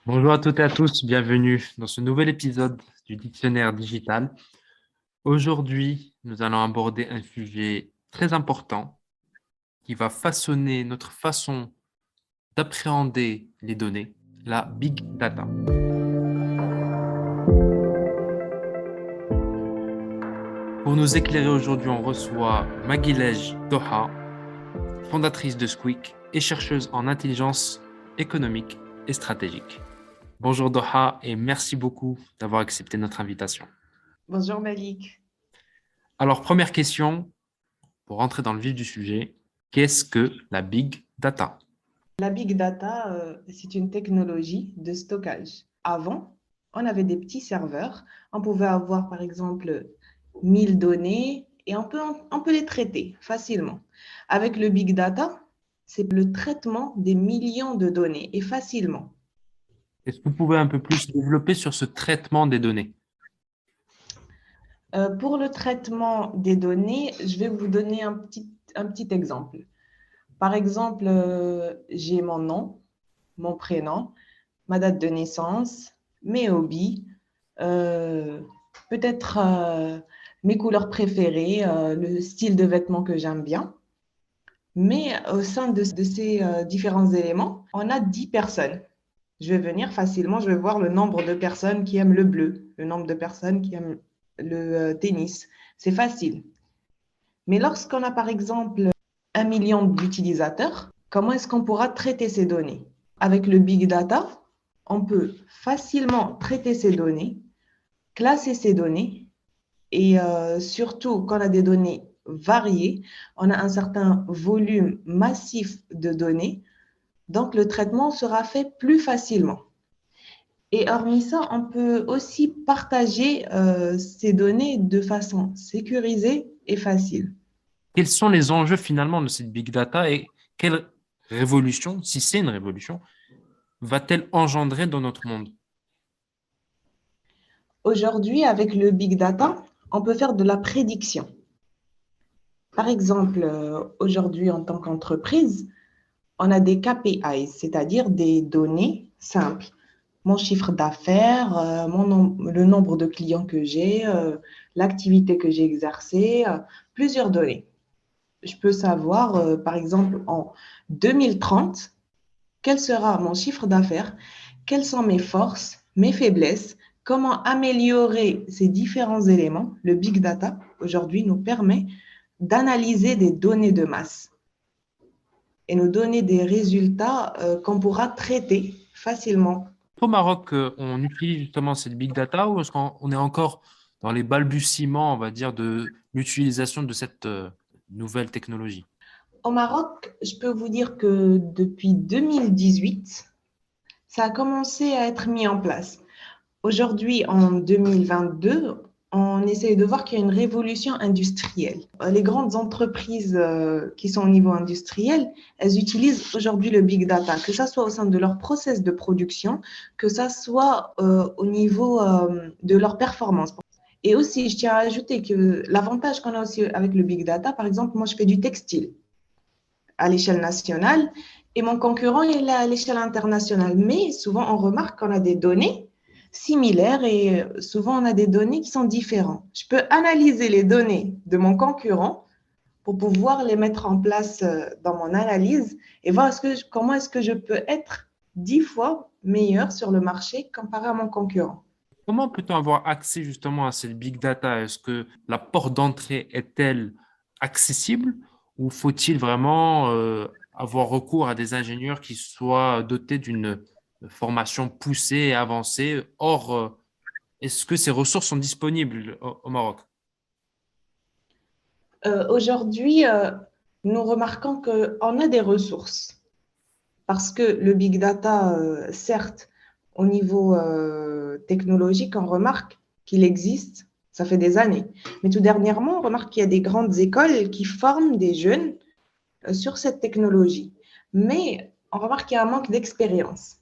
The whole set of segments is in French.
Bonjour à toutes et à tous, bienvenue dans ce nouvel épisode du Dictionnaire digital. Aujourd'hui, nous allons aborder un sujet très important qui va façonner notre façon d'appréhender les données, la big data. Pour nous éclairer aujourd'hui, on reçoit Maguilej Doha, fondatrice de Squeak et chercheuse en intelligence économique et stratégique. Bonjour Doha et merci beaucoup d'avoir accepté notre invitation. Bonjour Malik. Alors, première question, pour rentrer dans le vif du sujet, qu'est-ce que la big data? La big data, c'est une technologie de stockage. Avant, on avait des petits serveurs. On pouvait avoir, par exemple, 1000 données et on peut les traiter facilement. Avec le big data, c'est le traitement des millions de données et facilement. Est-ce que vous pouvez un peu plus développer sur ce traitement des données? Pour le traitement des données, je vais vous donner un petit exemple. Par exemple, j'ai mon nom, mon prénom, ma date de naissance, mes hobbies, euh, peut-être mes couleurs préférées, le style de vêtements que j'aime bien. Mais au sein de ces différents éléments, on a 10 personnes. Je vais venir facilement, je vais voir le nombre de personnes qui aiment le bleu, le nombre de personnes qui aiment le tennis. C'est facile. Mais lorsqu'on a par exemple 1 million d'utilisateurs, comment est-ce qu'on pourra traiter ces données? Avec le big data, on peut facilement traiter ces données, classer ces données et surtout quand on a des données variées, on a un certain volume massif de données, donc le traitement sera fait plus facilement. Et hormis ça, on peut aussi partager ces données de façon sécurisée et facile. Quels sont les enjeux finalement de cette big data et quelle révolution, si c'est une révolution, va-t-elle engendrer dans notre monde? Aujourd'hui, avec le big data, on peut faire de la prédiction. Par exemple, aujourd'hui, en tant qu'entreprise, on a des KPIs, c'est-à-dire des données simples. Mon chiffre d'affaires, le nombre de clients que j'ai, l'activité que j'ai exercée, plusieurs données. Je peux savoir, par exemple, en 2030, quel sera mon chiffre d'affaires, quelles sont mes forces, mes faiblesses, comment améliorer ces différents éléments. Le big data, aujourd'hui, nous permet d'analyser des données de masse et nous donner des résultats qu'on pourra traiter facilement. Au Maroc, on utilise justement cette big data ou est-ce qu'on est encore dans les balbutiements, on va dire, de l'utilisation de cette nouvelle technologie? Au Maroc, je peux vous dire que depuis 2018, ça a commencé à être mis en place. Aujourd'hui, en 2022, on essaie de voir qu'il y a une révolution industrielle. Les grandes entreprises qui sont au niveau industriel, elles utilisent aujourd'hui le big data, que ça soit au sein de leur process de production, que ça soit au niveau de leur performance. Et aussi, je tiens à ajouter que l'avantage qu'on a aussi avec le big data, par exemple, moi, je fais du textile à l'échelle nationale et mon concurrent est à l'échelle internationale. Mais souvent, on remarque qu'on a des données similaires et souvent, on a des données qui sont différentes. Je peux analyser les données de mon concurrent pour pouvoir les mettre en place dans mon analyse et voir comment est-ce que je peux être 10 fois meilleur sur le marché comparé à mon concurrent. Comment peut-on avoir accès justement à cette big data? Est-ce que la porte d'entrée est-elle accessible ou faut-il vraiment avoir recours à des ingénieurs qui soient dotés d'une formation poussée et avancée? Or, est-ce que ces ressources sont disponibles au Maroc? Aujourd'hui, nous remarquons qu'on a des ressources. Parce que le big data, certes, au niveau technologique, on remarque qu'il existe, ça fait des années. Mais tout dernièrement, on remarque qu'il y a des grandes écoles qui forment des jeunes sur cette technologie. Mais on remarque qu'il y a un manque d'expérience.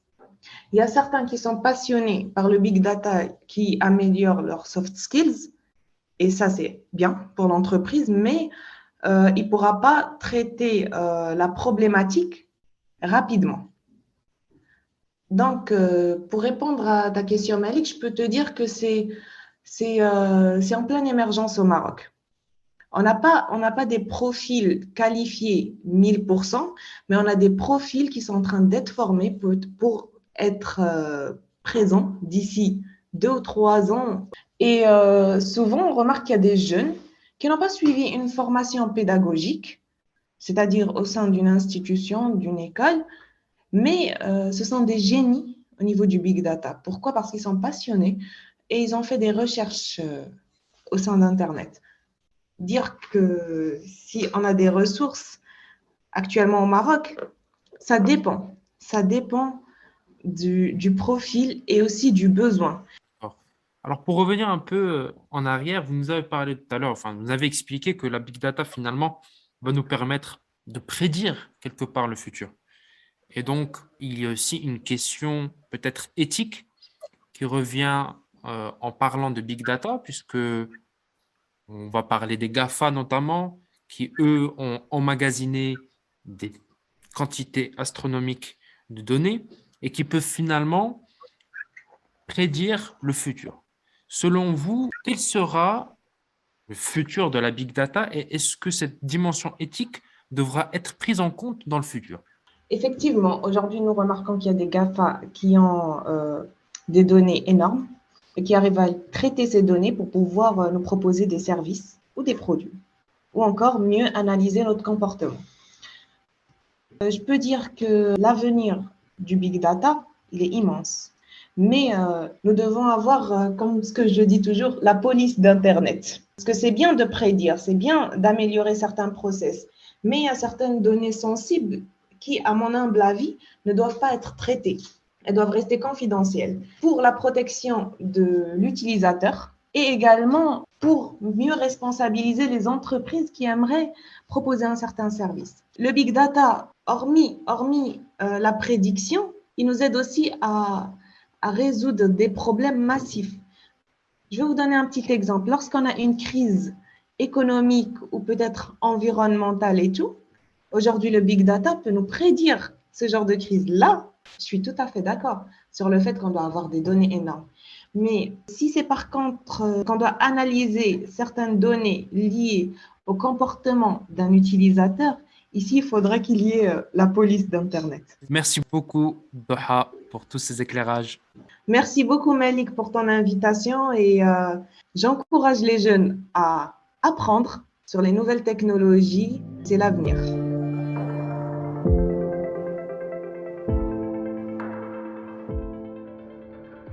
Il y a certains qui sont passionnés par le big data qui améliorent leurs soft skills, et ça, c'est bien pour l'entreprise, mais il ne pourra pas traiter la problématique rapidement. Donc, pour répondre à ta question, Malik, je peux te dire que c'est en pleine émergence au Maroc. On n'a pas des profils qualifiés 1000%, mais on a des profils qui sont en train d'être formés pour être présents d'ici 2 ou 3 ans. Et souvent, on remarque qu'il y a des jeunes qui n'ont pas suivi une formation pédagogique, c'est-à-dire au sein d'une institution, d'une école, mais ce sont des génies au niveau du big data. Pourquoi? Parce qu'ils sont passionnés et ils ont fait des recherches au sein d'Internet. Dire que si on a des ressources actuellement au Maroc, ça dépend. Ça dépend du profil et aussi du besoin. Alors, pour revenir un peu en arrière, vous nous avez parlé tout à l'heure, enfin, vous nous avez expliqué que la big data, finalement, va nous permettre de prédire quelque part le futur. Et donc, il y a aussi une question peut-être éthique qui revient en parlant de big data, puisque on va parler des GAFA notamment, qui, eux, ont emmagasiné des quantités astronomiques de données et qui peuvent finalement prédire le futur. Selon vous, quel sera le futur de la big data et est-ce que cette dimension éthique devra être prise en compte dans le futur? Effectivement, aujourd'hui, nous remarquons qu'il y a des GAFA qui ont des données énormes et qui arrivent à traiter ces données pour pouvoir nous proposer des services ou des produits, ou encore mieux analyser notre comportement. Je peux dire que l'avenir du big data, il est immense. Mais nous devons avoir, comme ce que je dis toujours, la police d'Internet. Parce que c'est bien de prédire, c'est bien d'améliorer certains process, mais il y a certaines données sensibles qui, à mon humble avis, ne doivent pas être traitées. Elles doivent rester confidentielles pour la protection de l'utilisateur et également pour mieux responsabiliser les entreprises qui aimeraient proposer un certain service. Le big data, hormis la prédiction, il nous aide aussi à résoudre des problèmes massifs. Je vais vous donner un petit exemple. Lorsqu'on a une crise économique ou peut-être environnementale et tout, aujourd'hui, le big data peut nous prédire ce genre de crise. Là, je suis tout à fait d'accord sur le fait qu'on doit avoir des données énormes. Mais si c'est par contre qu'on doit analyser certaines données liées au comportement d'un utilisateur, ici, il faudrait qu'il y ait la police d'Internet. Merci beaucoup, Doha, pour tous ces éclairages. Merci beaucoup, Malik, pour ton invitation et j'encourage les jeunes à apprendre sur les nouvelles technologies. C'est l'avenir.